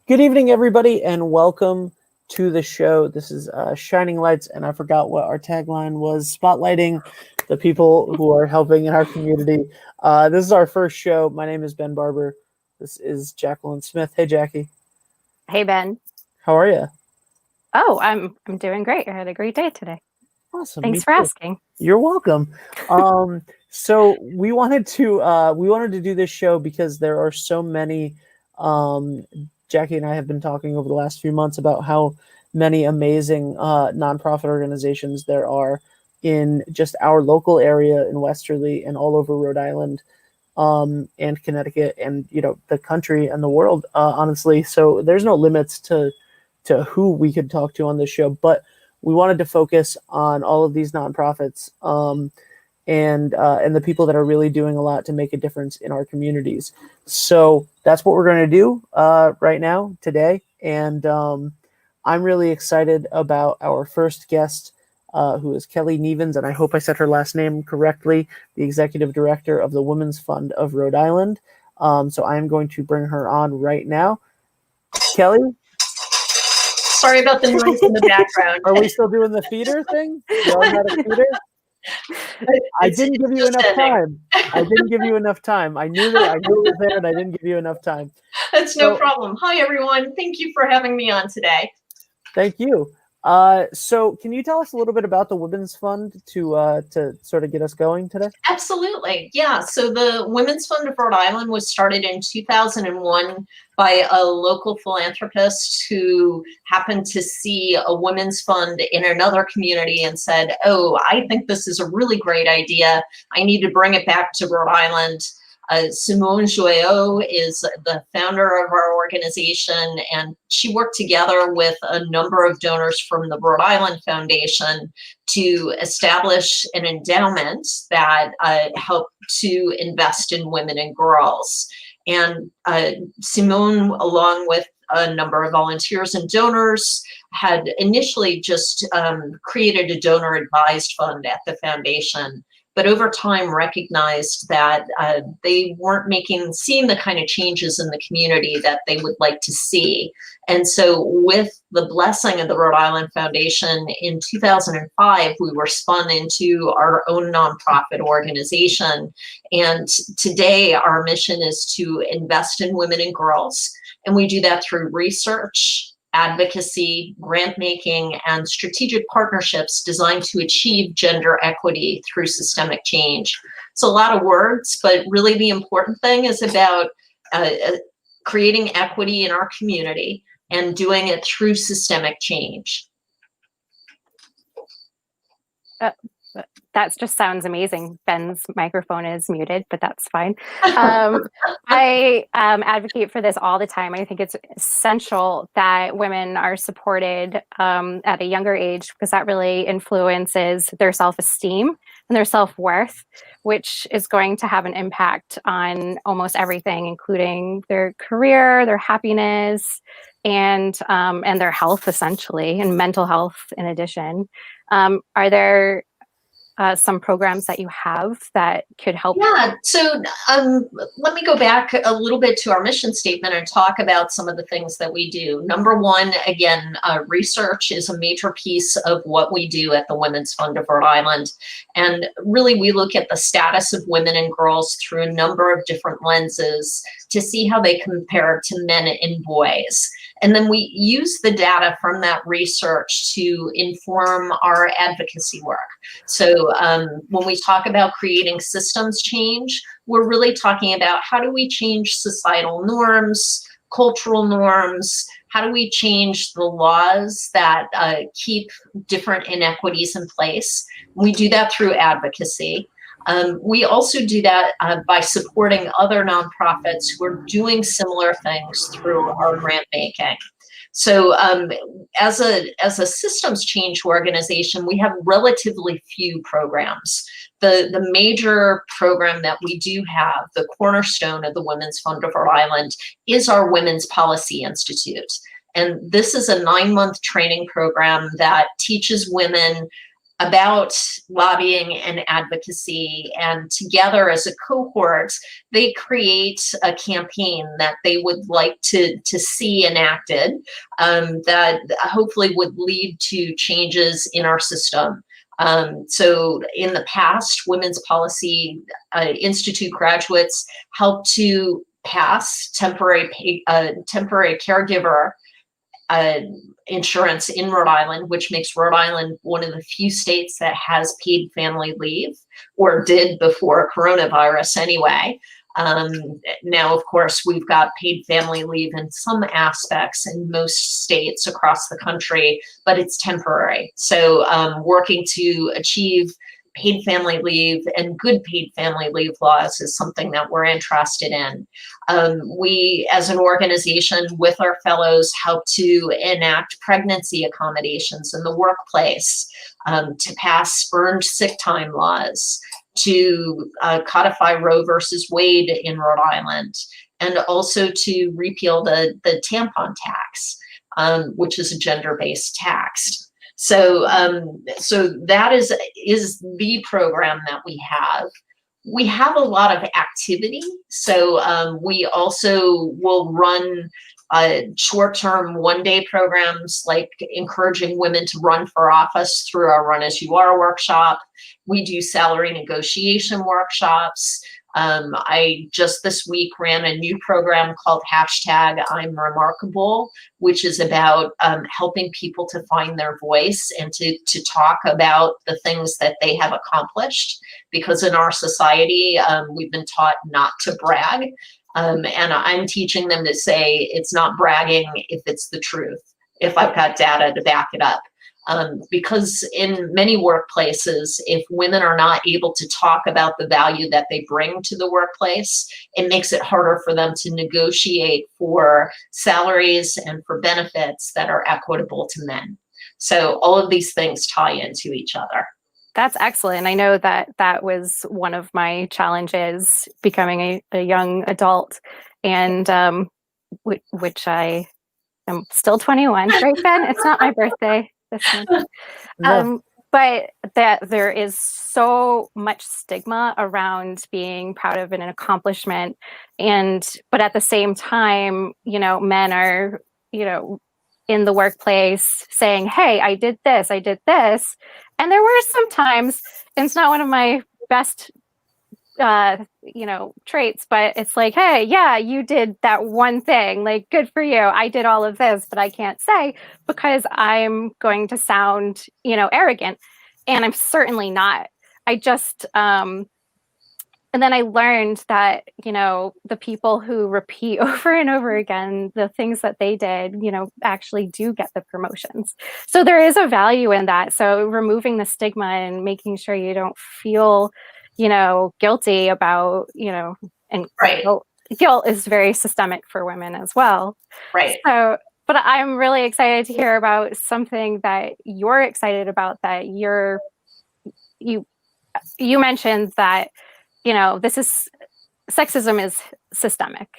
Good evening, everybody, and welcome to the show. This is Shining Lights, and I forgot what our tagline was, spotlighting the people who are helping in our community. This is our first show. My name is Ben Barber. This is Jacqueline Smith. Hey, Jackie. Hey, Ben. How are you? Oh, I'm doing great. I had a great day today. Awesome. Thanks for asking. You're welcome. So we wanted to do this show because there are so many. Jackie and I have been talking over the last few months about how many amazing nonprofit organizations there are in just our local area in Westerly and all over Rhode Island, and Connecticut, and the country and the world, honestly. So there's no limits to who we could talk to on this show, but we wanted to focus on all of these nonprofits, and the people that are really doing a lot to make a difference in our communities. So that's what we're going to do right now, today. And I'm really excited about our first guest, who is Kelly Nevins, and I hope I said her last name correctly, the Executive Director of the Women's Fund of Rhode Island. So I'm going to bring her on right now. Kelly? Sorry about the noise in the background. Are we still doing the feeder thing? You all had a feeder? I didn't give you enough time. I knew it was there, and I didn't give you enough time. That's no problem. Hi, everyone. Thank you for having me on today. Thank you. So can you tell us a little bit about the Women's Fund to sort of get us going today? Absolutely. Yeah. So the Women's Fund of Rhode Island was started in 2001 by a local philanthropist who happened to see a women's fund in another community and said, oh, I think this is a really great idea. I need to bring it back to Rhode Island. Simone Joyaux is the founder of our organization, and she worked together with a number of donors from the Rhode Island Foundation to establish an endowment that helped to invest in women and girls. And Simone, along with a number of volunteers and donors, had initially just created a donor advised fund at the foundation, but over time recognized that they weren't seeing the kind of changes in the community that they would like to see. And so with the blessing of the Rhode Island Foundation in 2005, we were spun into our own nonprofit organization. And today our mission is to invest in women and girls. And we do that through research, advocacy, grant making, and strategic partnerships designed to achieve gender equity through systemic change. It's a lot of words, but really the important thing is about creating equity in our community and doing it through systemic change. That just sounds amazing. Ben's microphone is muted, but that's fine. I advocate for this all the time. I think it's essential that women are supported at a younger age, because that really influences their self-esteem and their self-worth, which is going to have an impact on almost everything, including their career, their happiness, and their health, essentially, and mental health in addition. Are there some programs that you have that could help? Yeah, so let me go back a little bit to our mission statement and talk about some of the things that we do. Number one, again, research is a major piece of what we do at the Women's Fund of Rhode Island. And really, we look at the status of women and girls through a number of different lenses to see how they compare to men and boys. And then we use the data from that research to inform our advocacy work. So when we talk about creating systems change, we're really talking about how do we change societal norms, cultural norms, how do we change the laws that keep different inequities in place. We do that through advocacy. We also do that by supporting other nonprofits who are doing similar things through our grant making. So as a systems change organization, we have relatively few programs. The major program that we do have, the cornerstone of the Women's Fund of Rhode Island, is our Women's Policy Institute. And this is a 9-month training program that teaches women about lobbying and advocacy, and together as a cohort, they create a campaign that they would like to see enacted, that hopefully would lead to changes in our system. So in the past, Women's Policy Institute graduates helped to pass temporary caregiver insurance in Rhode Island, which makes Rhode Island one of the few states that has paid family leave, or did before coronavirus anyway. Now, of course, we've got paid family leave in some aspects in most states across the country, but it's temporary. So working to achieve paid family leave and good paid family leave laws is something that we're interested in. We, as an organization with our fellows, help to enact pregnancy accommodations in the workplace, to pass earned sick time laws, to codify Roe versus Wade in Rhode Island, and also to repeal the tampon tax, which is a gender-based tax. So, so that is the program that we have. We have a lot of activity. So we also will run short-term one-day programs, like encouraging women to run for office through our Run As You Are workshop. We do salary negotiation workshops. I just this week ran a new program called #I'mRemarkable, which is about helping people to find their voice and to talk about the things that they have accomplished. Because in our society, we've been taught not to brag. And I'm teaching them to say it's not bragging if it's the truth, if I've got data to back it up. Because in many workplaces, if women are not able to talk about the value that they bring to the workplace, it makes it harder for them to negotiate for salaries and for benefits that are equitable to men. So all of these things tie into each other. That's excellent. I know that that was one of my challenges becoming a young adult, and which I am still 21, right, Ben? It's not my birthday this month. No. But that there is so much stigma around being proud of an accomplishment, but at the same time, men are, in the workplace saying, "Hey, I did this," and there were some times, and it's not one of my best traits, but it's like, "Hey, yeah, you did that one thing, like, good for you. I did all of this," but I can't say because I'm going to sound, arrogant, and I'm certainly not. I just and then I learned that, the people who repeat over and over again the things that they did, actually do get the promotions. So there is a value in that. So removing the stigma and making sure you don't feel, guilty about, and Right. guilt is very systemic for women as well. Right. So, but I'm really excited to hear about something that you're excited about, that you mentioned that, sexism is systemic,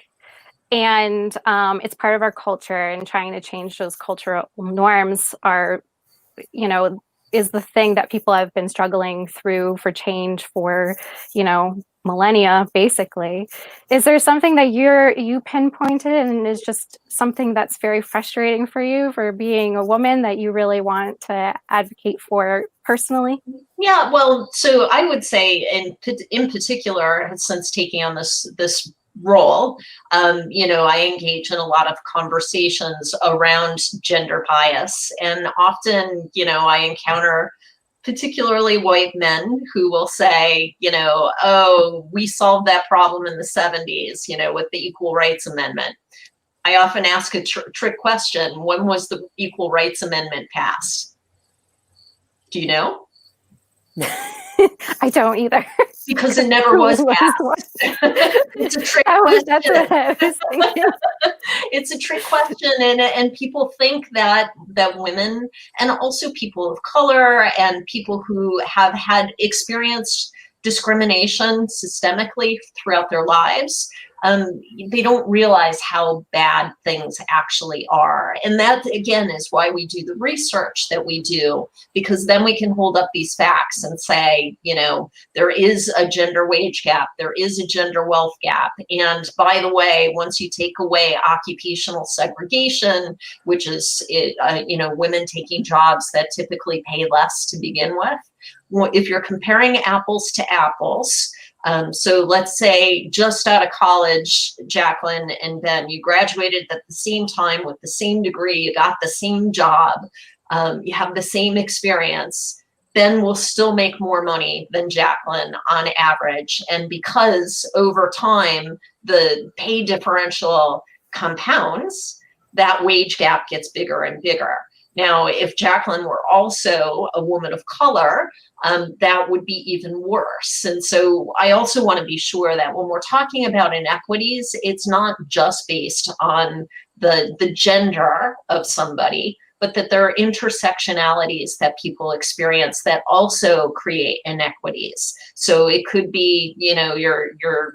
and it's part of our culture, and trying to change those cultural norms is the thing that people have been struggling through for change for, millennia, basically. Is there something that you pinpointed and is just something that's very frustrating for you, for being a woman, that you really want to advocate for personally? Yeah, well, so I would say, in particular, since taking on this role, I engage in a lot of conversations around gender bias, and often, I encounter particularly white men who will say, "Oh, we solved that problem in the 70s, with the Equal Rights Amendment." I often ask a trick question: when was the Equal Rights Amendment passed? Do you know? I don't either. Because it never was passed. It's a trick question. That's what I was thinking. It's a trick question, and people think that women, and also people of color and people who have had experienced discrimination systemically throughout their lives, they don't realize how bad things actually are. And that, again, is why we do the research that we do, because then we can hold up these facts and say, you know, there is a gender wage gap, there is a gender wealth gap. And by the way, once you take away occupational segregation, which is, you know, women taking jobs that typically pay less to begin with, if you're comparing apples to apples, so let's say just out of college, Jacqueline and Ben, you graduated at the same time with the same degree, you got the same job, you have the same experience, Ben will still make more money than Jacqueline on average. And because over time, the pay differential compounds, that wage gap gets bigger and bigger. Now, if Jacqueline were also a woman of color, that would be even worse. And so I also want to be sure that when we're talking about inequities, it's not just based on the gender of somebody, but that there are intersectionalities that people experience that also create inequities. So it could be, you know, your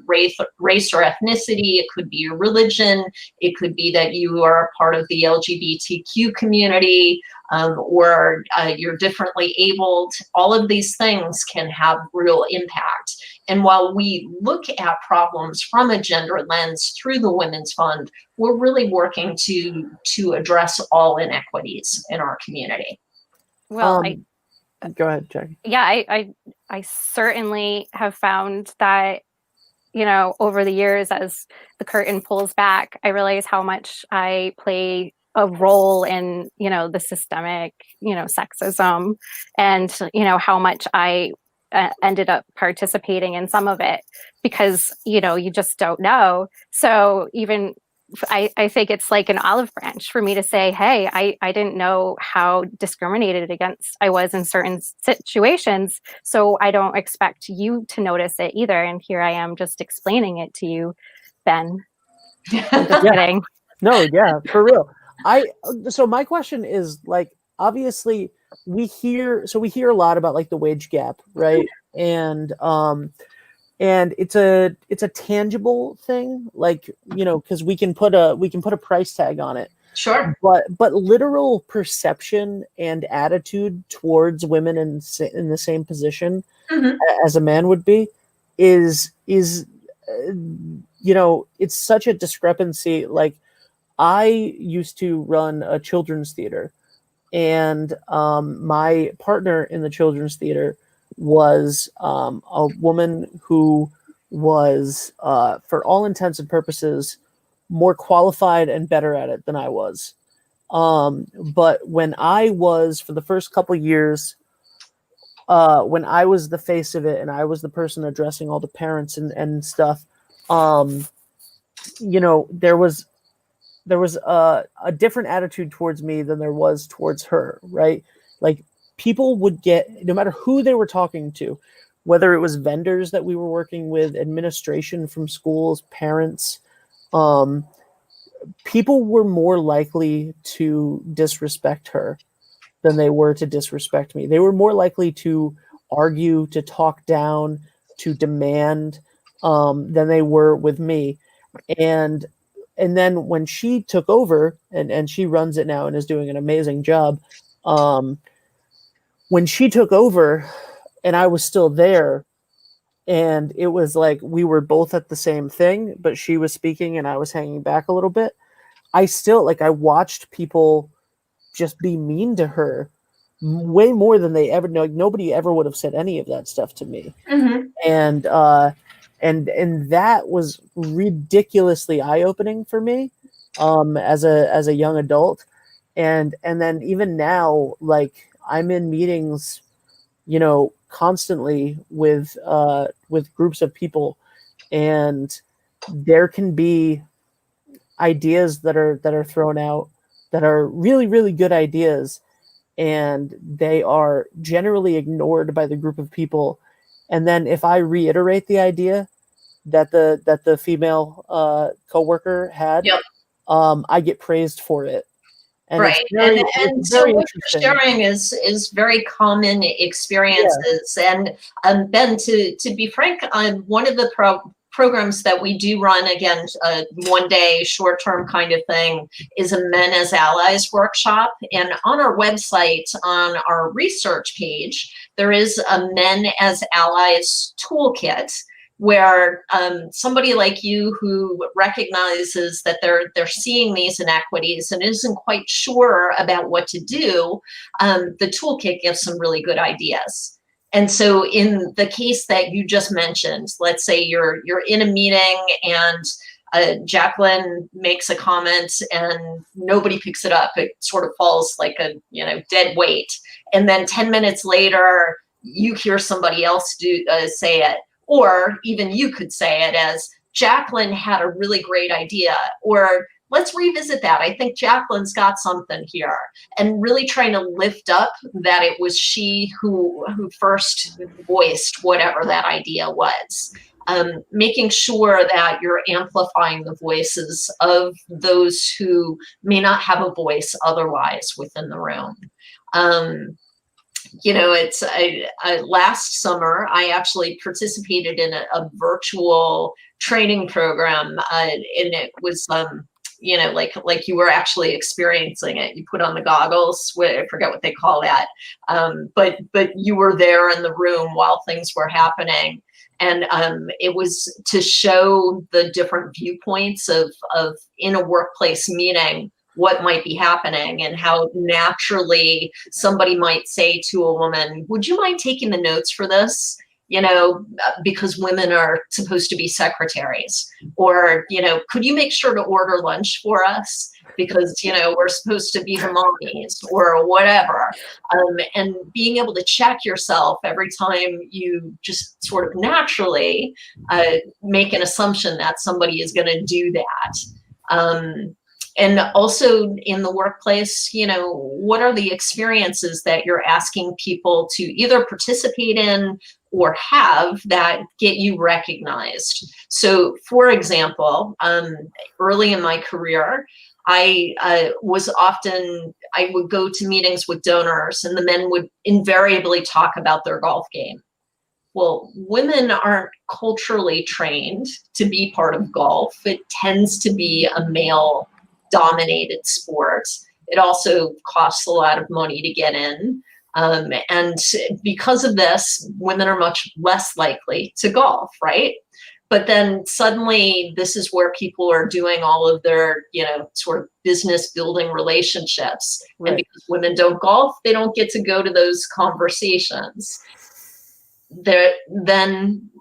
race or ethnicity, it could be your religion, it could be that you are a part of the LGBTQ community, or you're differently abled. All of these things can have real impact. And while we look at problems from a gender lens through the Women's Fund, we're really working to address all inequities in our community. Well, go ahead, Jackie. Yeah, I certainly have found that, you know, over the years, as the curtain pulls back, I realize how much I play a role in, you know, the systemic, you know, sexism, and, you know, how much I ended up participating in some of it, because, you know, you just don't know. So even I think it's like an olive branch for me to say, hey, I didn't know how discriminated against I was in certain situations, so I don't expect you to notice it either. And here I am just explaining it to you, Ben. I'm just kidding. No, yeah, for real. So my question is, like, obviously we hear a lot about like the wage gap, right? And it's a tangible thing, like, you know, because we can put a price tag on it. Sure. But literal perception and attitude towards women in the same position as a man would be is you know, it's such a discrepancy. Like, I used to run a children's theater, and my partner in the children's theater was a woman who was, for all intents and purposes, more qualified and better at it than I was. But when I was, for the first couple years, when I was the face of it and I was the person addressing all the parents and stuff, you know, there was a different attitude towards me than there was towards her, right? Like, people would get, no matter who they were talking to, whether it was vendors that we were working with, administration from schools, parents, people were more likely to disrespect her than they were to disrespect me. They were more likely to argue, to talk down, to demand, than they were with me. And then when she took over, and she runs it now and is doing an amazing job, when she took over and I was still there, and it was like we were both at the same thing, but she was speaking and I was hanging back a little bit, I still, like, I watched people just be mean to her way more than they ever know. Like, nobody ever would have said any of that stuff to me. And that was ridiculously eye-opening for me, as a young adult. And then even now, like, I'm in meetings, you know, constantly with groups of people, and there can be ideas that are thrown out that are really, really good ideas, and they are generally ignored by the group of people. And then if I reiterate the idea that the female coworker had, I get praised for it. And right. And so what you're sharing is very common experiences. Yeah. And Ben, to be frank, one of the programs that we do run, again, one day, short-term kind of thing, is a Men as Allies workshop. And on our website, on our research page, there is a Men as Allies toolkit, where somebody like you who recognizes that they're seeing these inequities and isn't quite sure about what to do, the toolkit gives some really good ideas. And so in the case that you just mentioned, let's say you're in a meeting and Jacqueline makes a comment and nobody picks it up. It sort of falls like a dead weight. And then 10 minutes later, you hear somebody else say it. Or even you could say it as, Jacqueline had a really great idea, or let's revisit that. I think Jacqueline's got something here. And really trying to lift up that it was she who first voiced whatever that idea was. Making sure that you're amplifying the voices of those who may not have a voice otherwise within the room. It's last summer, I actually participated in a virtual training program, and it was, like you were actually experiencing it. You put on the goggles, I forget what they call that, but you were there in the room while things were happening. And it was to show the different viewpoints of in a workplace meeting, what might be happening, and how naturally somebody might say to a woman, would you mind taking the notes for this? Because women are supposed to be secretaries, or, could you make sure to order lunch for us? Because, we're supposed to be the mommies, or whatever. And being able to check yourself every time you just sort of naturally make an assumption that somebody is going to do that. And also in the workplace, what are the experiences that you're asking people to either participate in or have that get you recognized? So, for example, early in my career, I would go to meetings with donors, and the men would invariably talk about their golf game. Well, women aren't culturally trained to be part of golf. It tends to be a male dominated sport. It also costs a lot of money to get in. And because of this, women are much less likely to golf, right? But then suddenly this is where people are doing all of their, sort of business building relationships. Right. And because women don't golf, they don't get to go to those conversations. There then,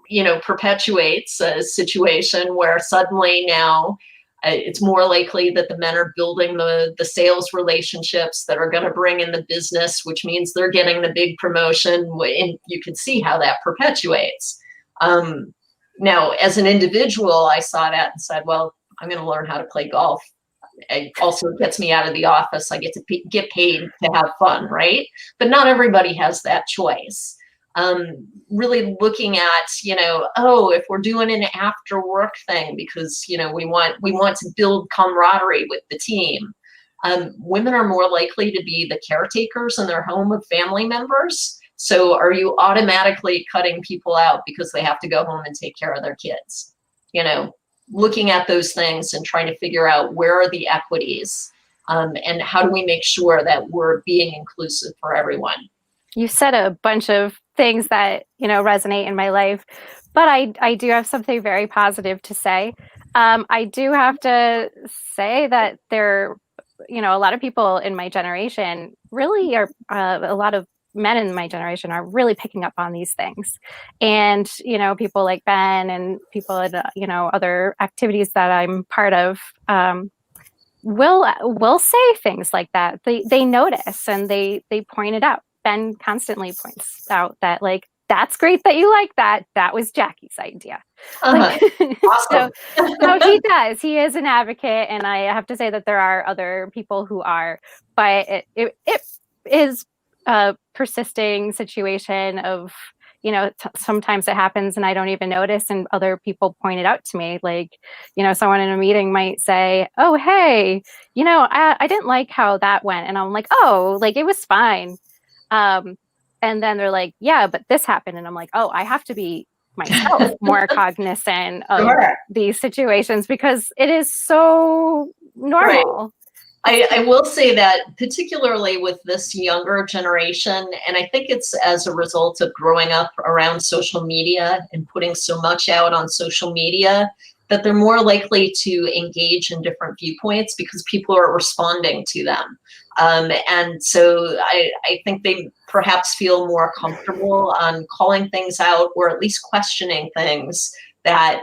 perpetuates a situation where suddenly now it's more likely that the men are building the sales relationships that are going to bring in the business, which means they're getting the big promotion. And you can see how that perpetuates. Now, as an individual, I saw that and said, well, I'm going to learn how to play golf. It also gets me out of the office. I get to get paid to have fun, right? But not everybody has that choice. Really looking at, if we're doing an after work thing because, we want to build camaraderie with the team. Women are more likely to be the caretakers in their home of family members. So are you automatically cutting people out because they have to go home and take care of their kids? Looking at those things and trying to figure out where are the equities, and how do we make sure that we're being inclusive for everyone? You said a bunch of things that, resonate in my life, but I do have something very positive to say. I do have to say that there, a lot of people in my generation really are, a lot of men in my generation are really picking up on these things. And, people like Ben and people at, other activities that I'm part of, will say things like that. They notice and they point it out. Ben constantly points out that, like, that's great that you like that. That was Jackie's idea. Awesome. So he does. He is an advocate, and I have to say that there are other people who are, but it is a persisting situation of, sometimes it happens and I don't even notice, and other people point it out to me. Like, someone in a meeting might say, oh, hey, I didn't like how that went. And I'm like, oh, like, it was fine. And then they're like, yeah, but this happened. And I'm like, oh, I have to be myself more cognizant of Sure. these situations because it is so normal. I will say that particularly with this younger generation, and I think it's as a result of growing up around social media and putting so much out on social media, that they're more likely to engage in different viewpoints because people are responding to them. And so I think they perhaps feel more comfortable on calling things out or at least questioning things that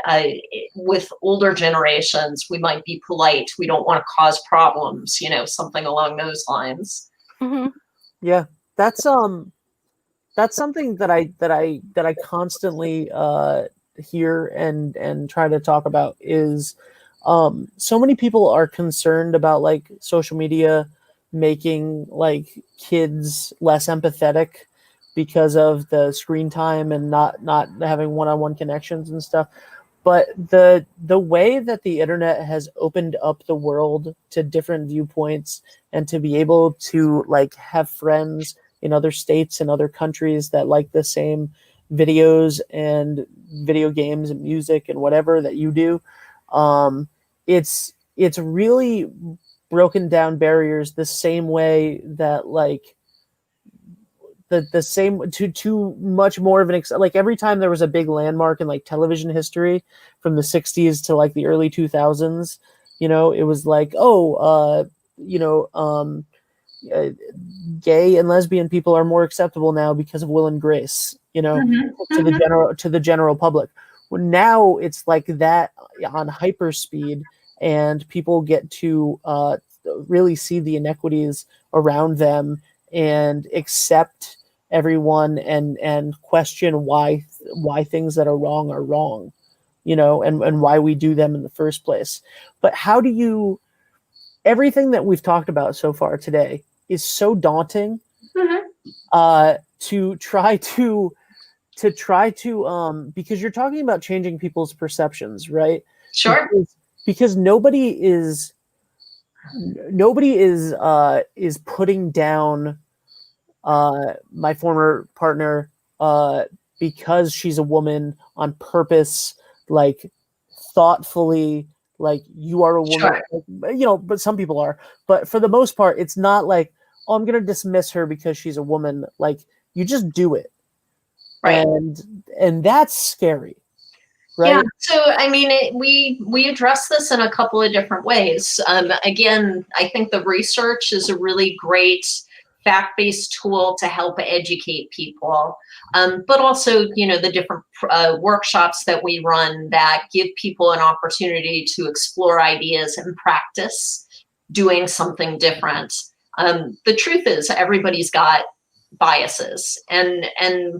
with older generations, we might be polite. We don't want to cause problems, something along those lines. Mm-hmm. Yeah, that's something that I constantly hear and try to talk about is so many people are concerned about like social media making like kids less empathetic because of the screen time and not having one-on-one connections and stuff. But the way that the internet has opened up the world to different viewpoints and to be able to like have friends in other states and other countries that like the same videos and video games and music and whatever that you do, it's really broken down barriers the same way that like the same to much more of an like every time there was a big landmark in like television history from the 60s to like the early 2000s, it was like, gay and lesbian people are more acceptable now because of Will and Grace, to the general public. Well, now it's like that on hyperspeed, and people get to really see the inequities around them and accept everyone and question why things that are wrong, and why we do them in the first place. But how do you, everything that we've talked about so far today is so daunting to try to because you're talking about changing people's perceptions, right? Sure. Because nobody is putting down my former partner because she's a woman on purpose, like thoughtfully, like you are a woman. Sure. Like, but some people are. But for the most part, it's not like, oh, I'm gonna dismiss her because she's a woman. Like you just do it, right? And that's scary. Right? Yeah, so I mean, we address this in a couple of different ways. Again, I think the research is a really great fact-based tool to help educate people, but also, the different workshops that we run that give people an opportunity to explore ideas and practice doing something different. The truth is, everybody's got biases, and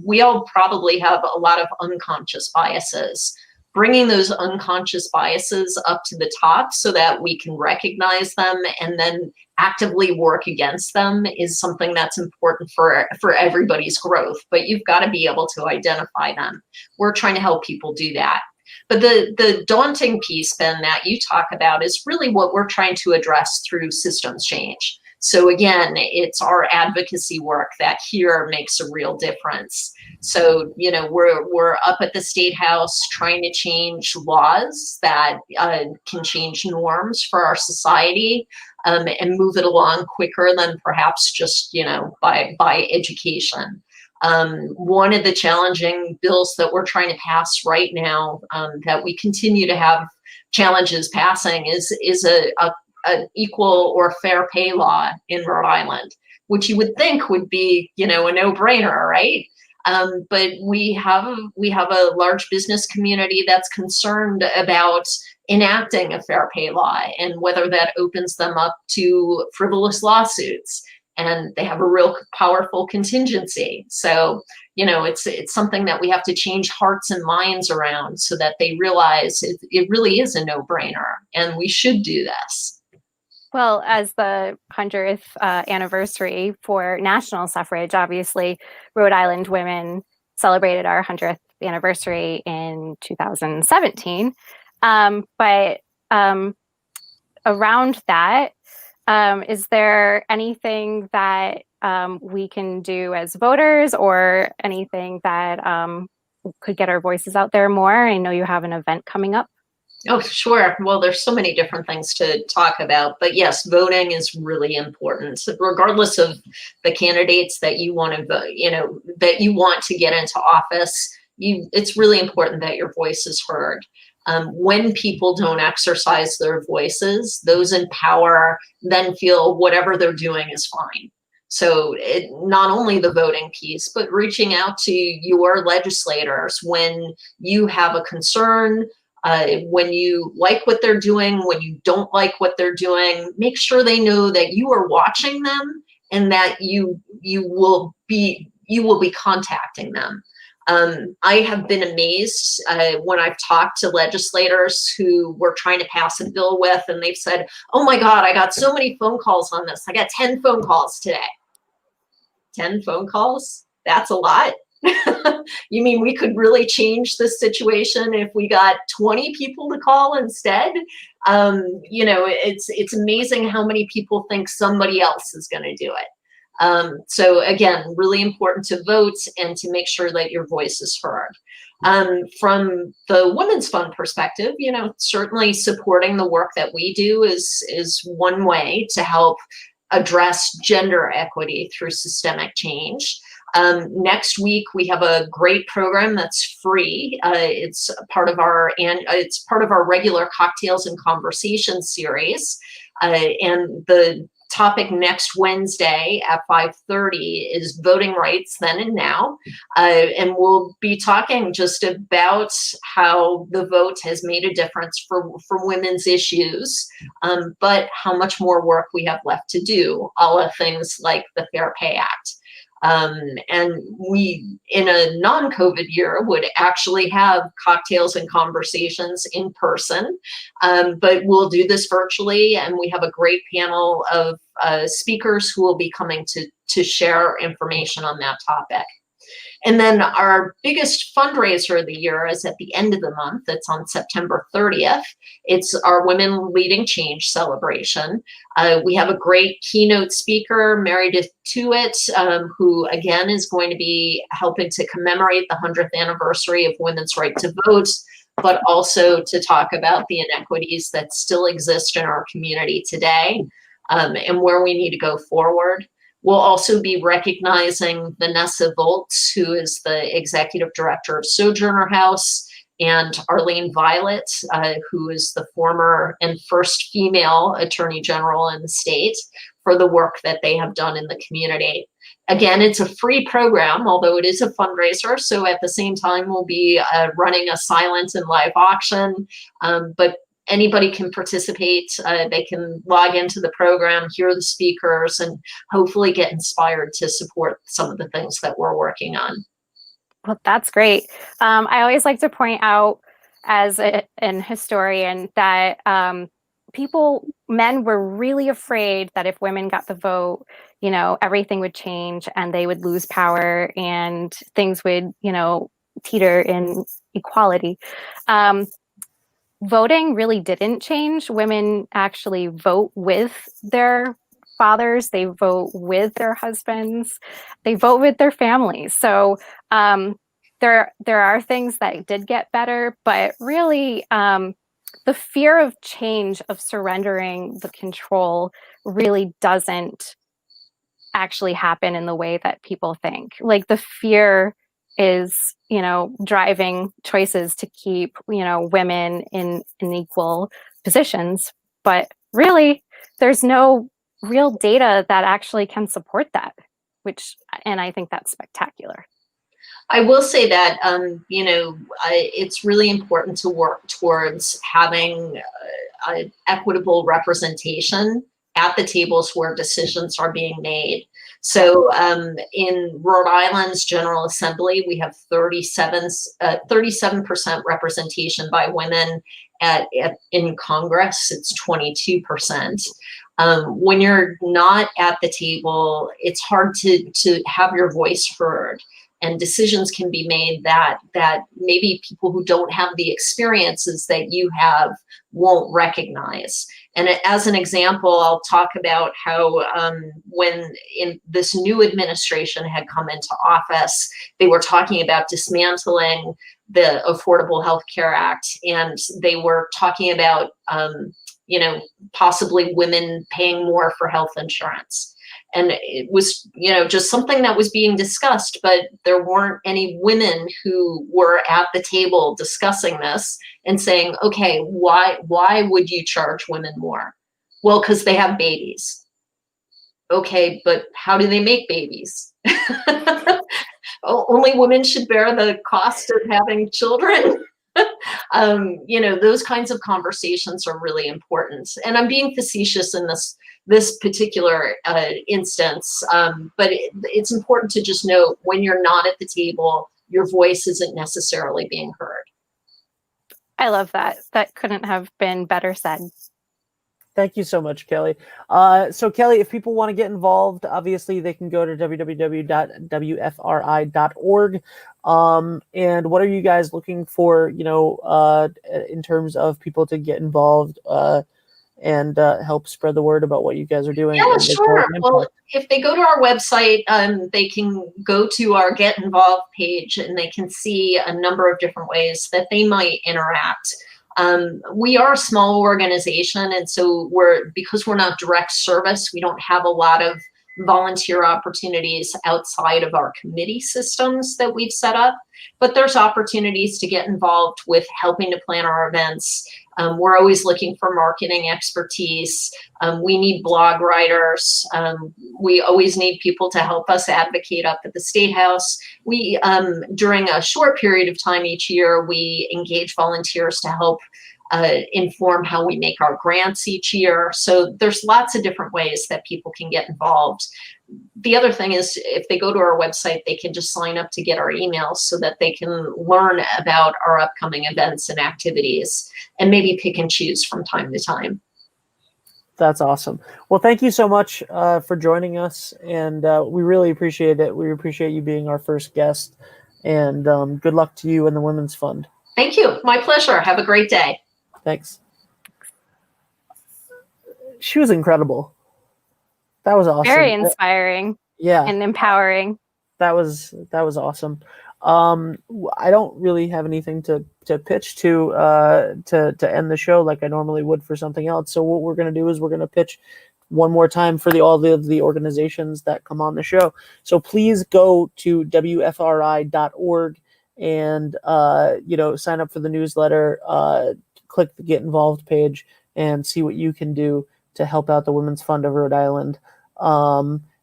we all probably have a lot of unconscious biases. Bringing those unconscious biases up to the top so that we can recognize them and then actively work against them is something that's important for everybody's growth. But you've got to be able to identify them. We're trying to help people do that. But the daunting piece, Ben, that you talk about is really what we're trying to address through systems change. So again, it's our advocacy work that here makes a real difference. So, we're up at the State House trying to change laws that can change norms for our society, and move it along quicker than perhaps just, by education. One of the challenging bills that we're trying to pass right now, that we continue to have challenges passing, is an equal or fair pay law in Rhode Island, which you would think would be, a no-brainer, right? But we have a large business community that's concerned about enacting a fair pay law and whether that opens them up to frivolous lawsuits. And they have a real powerful contingency. So, it's something that we have to change hearts and minds around so that they realize it really is a no-brainer and we should do this. Well, as the 100th anniversary for national suffrage, obviously, Rhode Island women celebrated our 100th anniversary in 2017. But around that, is there anything that we can do as voters or anything that could get our voices out there more? I know you have an event coming up. Oh, sure. Well, there's so many different things to talk about, but yes, voting is really important. So regardless of the candidates that you want to vote, that you want to get into office, it's really important that your voice is heard. When people don't exercise their voices, those in power then feel whatever they're doing is fine. So not only the voting piece, but reaching out to your legislators when you have a concern, when you like what they're doing, when you don't like what they're doing, make sure they know that you are watching them and that you will be contacting them. I have been amazed when I've talked to legislators who we're trying to pass a bill with, and they've said, "Oh my God, I got so many phone calls on this. I got 10 phone calls today." 10 phone calls? That's a lot. You mean we could really change this situation if we got 20 people to call instead? It's amazing how many people think somebody else is going to do it. So again, really important to vote and to make sure that your voice is heard. From the Women's Fund perspective, certainly supporting the work that we do is one way to help address gender equity through systemic change. Next week we have a great program that's free. It's part of our regular Cocktails and Conversation series, and the topic next Wednesday at 5:30 is voting rights then and now, and we'll be talking just about how the vote has made a difference for women's issues, but how much more work we have left to do, all of things like the Fair Pay Act. And we, in a non-COVID year, would actually have cocktails and conversations in person, but we'll do this virtually, and we have a great panel of speakers who will be coming to share information on that topic. And then our biggest fundraiser of the year is at the end of the month. It's on September 30th. It's our Women Leading Change celebration. We have a great keynote speaker, Mary DeTuit, who again is going to be helping to commemorate the 100th anniversary of women's right to vote, but also to talk about the inequities that still exist in our community today, and where we need to go forward. We'll also be recognizing Vanessa Volz, who is the executive director of Sojourner House, and Arlene Violet, who is the former and first female attorney general in the state, for the work that they have done in the community. Again, it's a free program, although it is a fundraiser. So at the same time, we'll be running a silent and live auction, but anybody can participate. They can log into the program, hear the speakers, and hopefully get inspired to support some of the things that we're working on. Well, that's great. I always like to point out as an historian that men were really afraid that if women got the vote, everything would change and they would lose power and things would, teeter in equality. Voting really didn't change. Women actually vote with their fathers. They vote with their husbands. They vote with their families. So there are things that did get better, but really the fear of change, of surrendering the control, really doesn't actually happen in the way that people think. Like the fear is, driving choices to keep, women in equal positions. But really, there's no real data that actually can support that, and I think that's spectacular. I will say that, it's really important to work towards having equitable representation at the tables where decisions are being made. So in Rhode Island's General Assembly, we have 37% representation by women. In Congress, it's 22%. When you're not at the table, it's hard to have your voice heard. And decisions can be made that maybe people who don't have the experiences that you have won't recognize. And as an example, I'll talk about how when in this new administration had come into office, they were talking about dismantling the Affordable Health Care Act, and they were talking about possibly women paying more for health insurance. And it was, just something that was being discussed, but there weren't any women who were at the table discussing this and saying, okay, why would you charge women more? Well, because they have babies. Okay, but how do they make babies? Only women should bear the cost of having children. Those kinds of conversations are really important. And I'm being facetious in this particular instance, but it's important to just know when you're not at the table, your voice isn't necessarily being heard. I love that. That couldn't have been better said. Thank you so much, Kelly. So Kelly, if people want to get involved, obviously they can go to www.wfri.org. And what are you guys looking for, in terms of people to get involved and help spread the word about what you guys are doing? Yeah, sure. Well, if they go to our website, they can go to our Get Involved page, and they can see a number of different ways that they might interact. We are a small organization, and so because we're not direct service, we don't have a lot of volunteer opportunities outside of our committee systems that we've set up, but there's opportunities to get involved with helping to plan our events. We're always looking for marketing expertise. We need blog writers. We always need people to help us advocate up at the State House. We, during a short period of time each year, we engage volunteers to help inform how we make our grants each year. So there's lots of different ways that people can get involved. The other thing is, if they go to our website, they can just sign up to get our emails so that they can learn about our upcoming events and activities and maybe pick and choose from time to time. That's awesome. Well, thank you so much for joining us, and we really appreciate it. We appreciate you being our first guest, and good luck to you and the Women's Fund. Thank you. My pleasure. Have a great day. Thanks. She was incredible. That was awesome. Very inspiring. Yeah. And empowering. That was awesome. I don't really have anything to pitch to end the show like I normally would for something else. So what we're going to do is we're going to pitch one more time for all the organizations that come on the show. So please go to wfri.org and sign up for the newsletter. Click the Get Involved page and see what you can do to help out the Women's Fund of Rhode Island.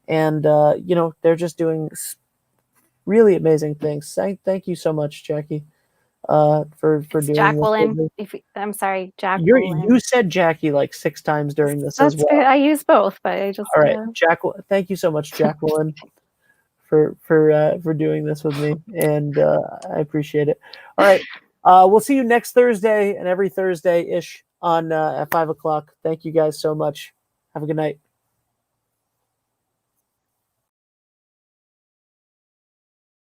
They're just doing really amazing things. Thank you so much, Jackie, for doing Jacqueline. I'm sorry, Jacqueline. You said Jackie like 6 times during this as well. I use both, but I just. All right, Jacqueline. Thank you so much, Jacqueline, for doing this with me, and I appreciate it. All right, we'll see you next Thursday and every Thursday-ish on at 5 o'clock. Thank you guys so much. Have a good night.